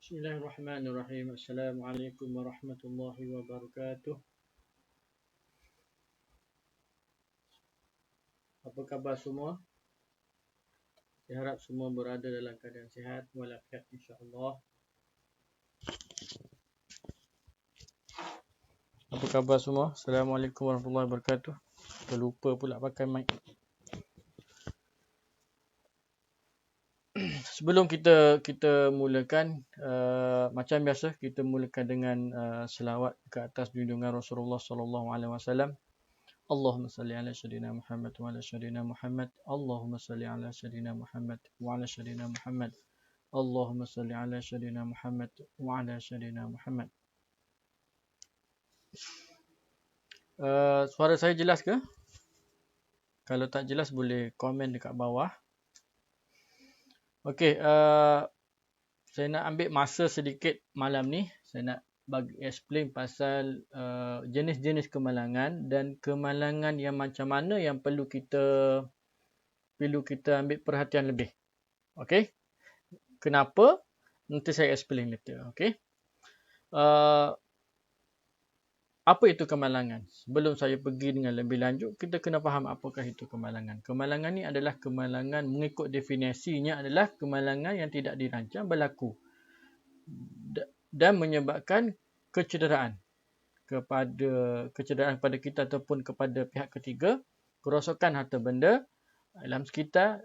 Bismillahirrahmanirrahim. Assalamualaikum warahmatullahi wabarakatuh. Apa khabar semua? Saya harap semua berada dalam keadaan sihat walafiat insya-Allah. Apa khabar semua? Assalamualaikum warahmatullahi wabarakatuh. Terlupa pula pakai mic. Sebelum kita mulakan, macam biasa kita mulakan dengan selawat ke atas junjungan Rasulullah sallallahu alaihi wasallam. Allahumma salli ala sayyidina Muhammad wa ala sayyidina Muhammad. Allahumma salli ala sayyidina Muhammad wa ala sayyidina Muhammad. Allahumma salli ala sayyidina Muhammad wa ala sayyidina Muhammad. Suara saya jelas ke? Kalau tak jelas boleh komen dekat bawah. Okey, saya nak ambil masa sedikit malam ni. Saya nak bagi explain pasal jenis-jenis kemalangan dan kemalangan yang macam mana yang perlu kita ambil perhatian lebih. Okey? Kenapa? Nanti saya explain later. Okey? Apa itu kemalangan? Sebelum saya pergi dengan lebih lanjut, kita kena faham apakah itu kemalangan. Kemalangan ni adalah kemalangan, mengikut definisinya adalah kemalangan yang tidak dirancang berlaku dan menyebabkan kecederaan kepada kita ataupun kepada pihak ketiga, kerosakan harta benda, alam sekitar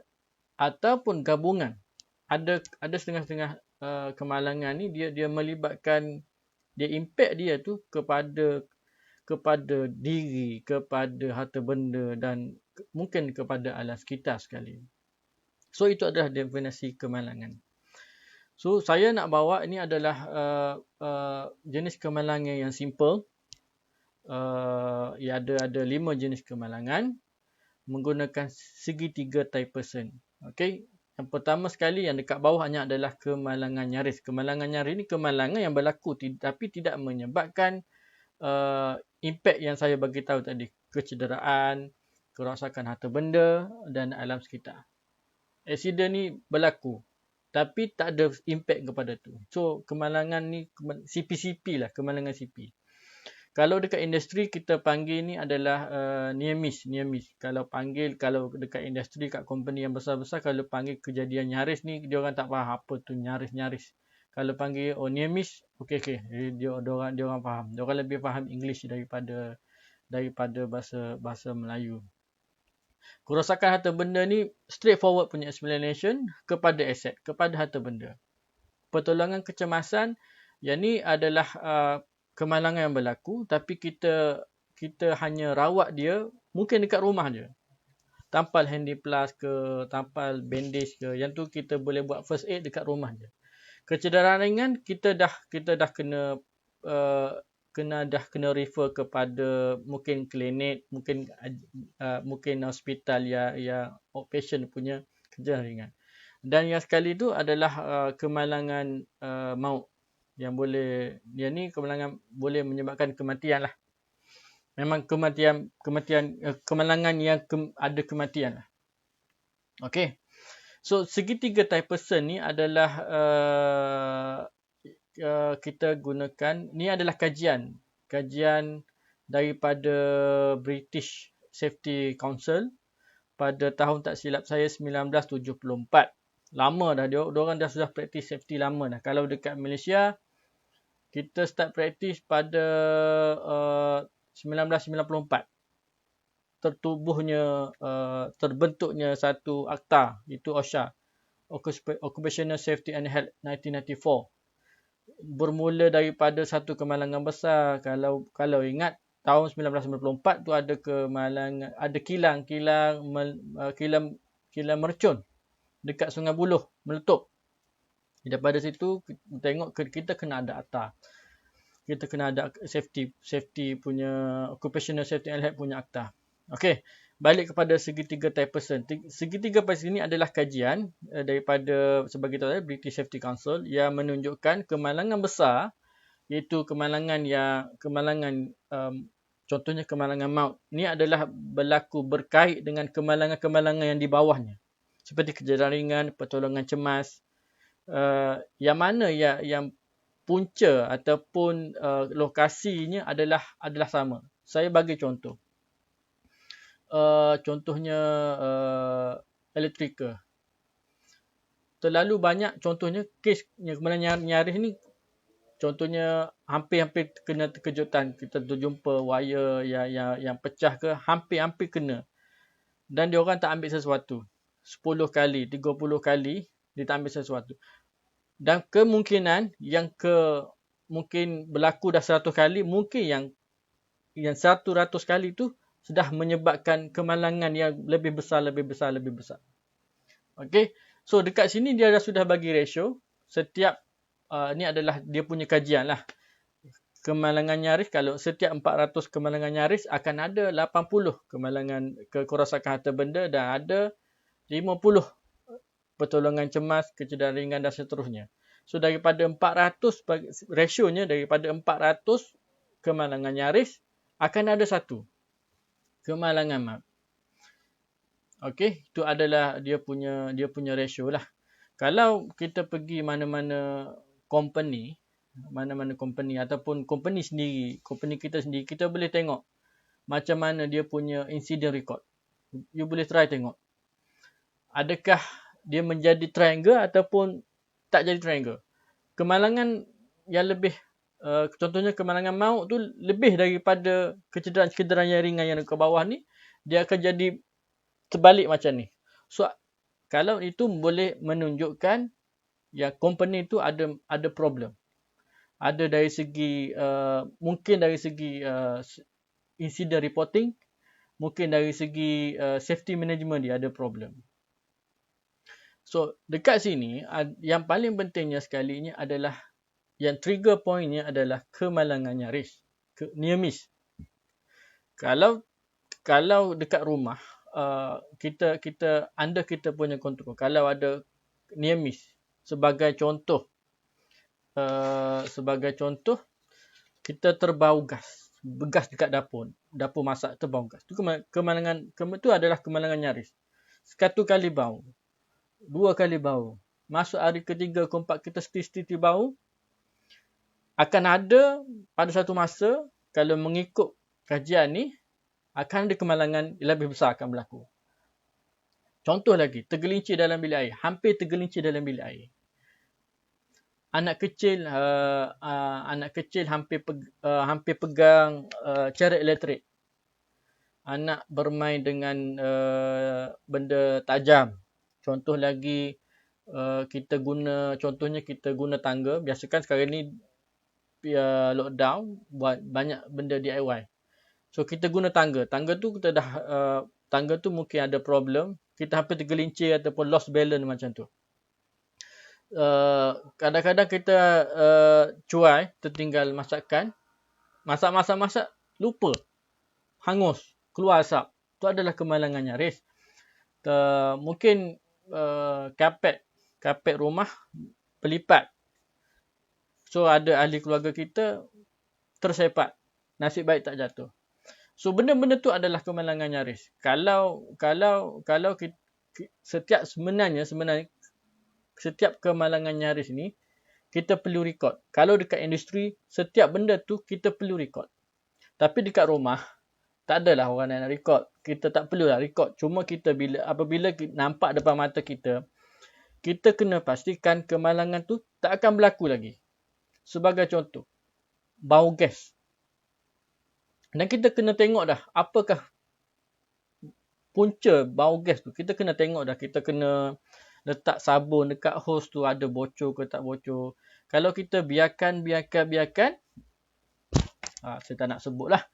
ataupun gabungan. Ada setengah-setengah kemalangan ni dia melibatkan, dia impact dia tu kepada diri, kepada harta benda dan mungkin kepada alam sekitar sekali. So itu adalah definisi kemalangan. So saya nak bawa ini adalah jenis kemalangan yang simple. Ada 5 jenis kemalangan menggunakan segitiga type person. Okey. Yang pertama sekali yang dekat bawahnya adalah kemalangan nyaris. Kemalangan nyaris ni kemalangan yang berlaku tapi tidak menyebabkan impact yang saya bagi tahu tadi, kecederaan, kerosakan harta benda dan alam sekitar. Aksiden ni berlaku tapi tak ada impact kepada tu. So kemalangan ni CP lah, kemalangan CP. Kalau dekat industri kita panggil ni adalah near miss. Kalau dekat industri, kat company yang besar-besar, kalau panggil kejadian nyaris ni, dia orang tak faham apa tu nyaris. Kalau panggil near miss, okey. Dia orang faham. Dia orang lebih faham English daripada bahasa Melayu. Kerosakan harta benda ni straightforward punya explanation kepada aset, kepada harta benda. Pertolongan kecemasan, yang ni adalah kemalangan yang berlaku tapi kita hanya rawat dia mungkin dekat rumah je. Tampal handy plus ke, tampal bandage ke, yang tu kita boleh buat first aid dekat rumah je. Kecederaan ringan kita dah kena refer kepada mungkin klinik, mungkin hospital yang outpatient punya kecederaan ringan. Dan yang sekali tu adalah kemalangan maut yang kemalangan boleh menyebabkan kematian lah. Memang kemalangan yang ada kematian lah. Okey. So segitiga type person ni adalah kita gunakan, ni adalah kajian daripada British Safety Council pada tahun tak silap saya 1974. Lama dah, diorang dah sudah praktis safety lama dah. Kalau dekat Malaysia kita start praktis pada 1994. Terbentuknya satu akta, itu OSHA, Occupational Safety and Health 1994. Bermula daripada satu kemalangan besar. Kalau ingat tahun 1994 tu ada kemalangan, ada kilang mercun dekat Sungai Buloh meletup. Daripada situ tengok kita kena ada akta. Kita kena ada safety punya, occupational safety and health punya akta. Okey, balik kepada segitiga type person. Segitiga person ini adalah kajian daripada, sebagai tahu, British Safety Council yang menunjukkan kemalangan besar, iaitu contohnya kemalangan maut. Ini adalah berlaku berkait dengan kemalangan-kemalangan yang di bawahnya. Seperti kecederaan ringan, pertolongan cemas, yang mana yang punca ataupun lokasinya adalah sama. Saya bagi contoh. Contohnya elektrika. Terlalu banyak contohnya kes yang kemudian nyaris ni, contohnya hampir-hampir kena kejutan. Kita terjumpa wire yang pecah ke, hampir-hampir kena. Dan dia orang tak ambil sesuatu. 10 kali, 30 kali dia tak ambil sesuatu. Dan kemungkinan yang mungkin berlaku dah 100 kali, mungkin yang 100 kali tu sudah menyebabkan kemalangan yang lebih besar. Okey. So dekat sini dia sudah bagi ratio. Setiap ni adalah dia punya kajian lah. Kemalangan nyaris, kalau setiap 400 kemalangan nyaris akan ada 80 kemalangan kerosakan harta benda dan ada 50 pertolongan cemas, kecederaan ringan dan seterusnya. So daripada 400, rasionya daripada 400 kemalangan nyaris akan ada 1 kemalangan mat. Okey, itu adalah dia punya ratio lah. Kalau kita pergi mana-mana company ataupun company kita sendiri, kita boleh tengok macam mana dia punya incident record. You boleh try tengok. Adakah dia menjadi triangle ataupun tak jadi triangle. Kemalangan yang lebih, contohnya kemalangan maut tu lebih daripada kecederaan yang ringan yang ke bawah ni, dia akan jadi terbalik macam ni. So, kalau itu boleh menunjukkan yang company tu ada problem. Ada dari segi, mungkin dari segi incident reporting, mungkin dari segi safety management dia ada problem. So, dekat sini, yang paling pentingnya sekalinya adalah, yang trigger pointnya adalah kemalangan nyaris, near miss. Kalau dekat rumah, kita under kita punya kontrol, kalau ada near miss, sebagai contoh, kita terbau gas dekat dapur masak, terbau gas. Itu itu adalah kemalangan nyaris. 1 kali bau, 2 kali bau, masuk hari ketiga, keempat, kita setir bau, akan ada pada satu masa, kalau mengikut kajian ni, akan ada kemalangan lebih besar akan berlaku. Contoh lagi, tergelincir dalam bilik air, hampir tergelincir dalam bilik air. Anak kecil hampir pegang ceret elektrik. Anak bermain dengan benda tajam. Contoh lagi, kita guna tangga. Biasakan sekarang ni lockdown, buat banyak benda DIY. So kita guna tangga. Tangga tu mungkin ada problem. Kita hampir tergelincir ataupun lost balance macam tu. Kadang-kadang kita cuai, tertinggal masakan. Masak, lupa. Hangus, keluar asap. Itu adalah kemalangan nyaris. Mungkin kapet rumah pelipat. So ada ahli keluarga kita tersepat. Nasib baik tak jatuh. So benda-benda tu adalah kemalangan nyaris. Kalau sebenarnya setiap kemalangan nyaris ni kita perlu record. Kalau dekat industri, setiap benda tu kita perlu record. Tapi dekat rumah, tak adalah orang nak record. Kita tak perlulah record. Cuma kita apabila nampak depan mata kita kena pastikan kemalangan tu tak akan berlaku lagi. Sebagai contoh, bau gas. Dan kita kena tengok dah, apakah punca bau gas tu. Kita kena tengok dah, kita kena letak sabun dekat hose tu, ada bocor ke tak bocor. Kalau kita biarkan, saya tak nak sebut lah.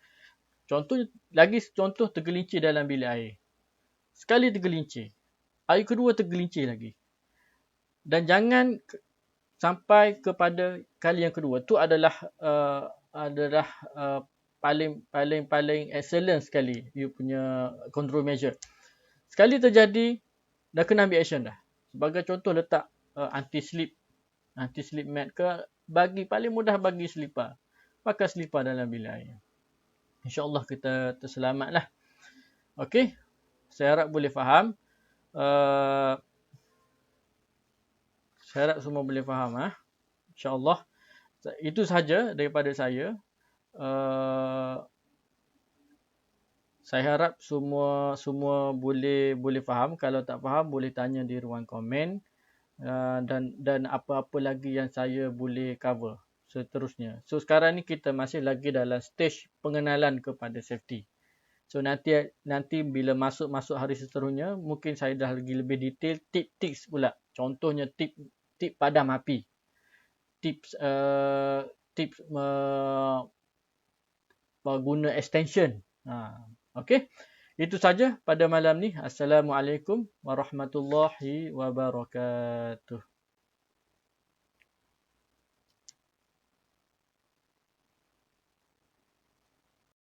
Contoh tergelincir dalam bilik air. Sekali tergelincir, air kedua tergelincir lagi. Dan jangan sampai kepada kali yang kedua. Tu adalah paling excellent sekali you punya control measure. Sekali terjadi, dah kena ambil action dah. Sebagai contoh, letak anti-slip mat ke, paling mudah bagi selipar. Pakai selipar dalam bilik air. InsyaAllah kita terselamat lah. Okey, saya harap boleh faham. Saya harap semua boleh faham. InsyaAllah. Itu sahaja daripada saya. Saya harap semua boleh faham. Kalau tak faham, boleh tanya di ruang komen. Dan apa-apa lagi yang saya boleh cover seterusnya. So sekarang ni kita masih lagi dalam stage pengenalan kepada safety. So nanti bila masuk hari seterusnya, mungkin saya dah lagi lebih detail tips pula. Contohnya tip padam api. Tips guna extension. Okey. Itu saja pada malam ni. Assalamualaikum warahmatullahi wabarakatuh.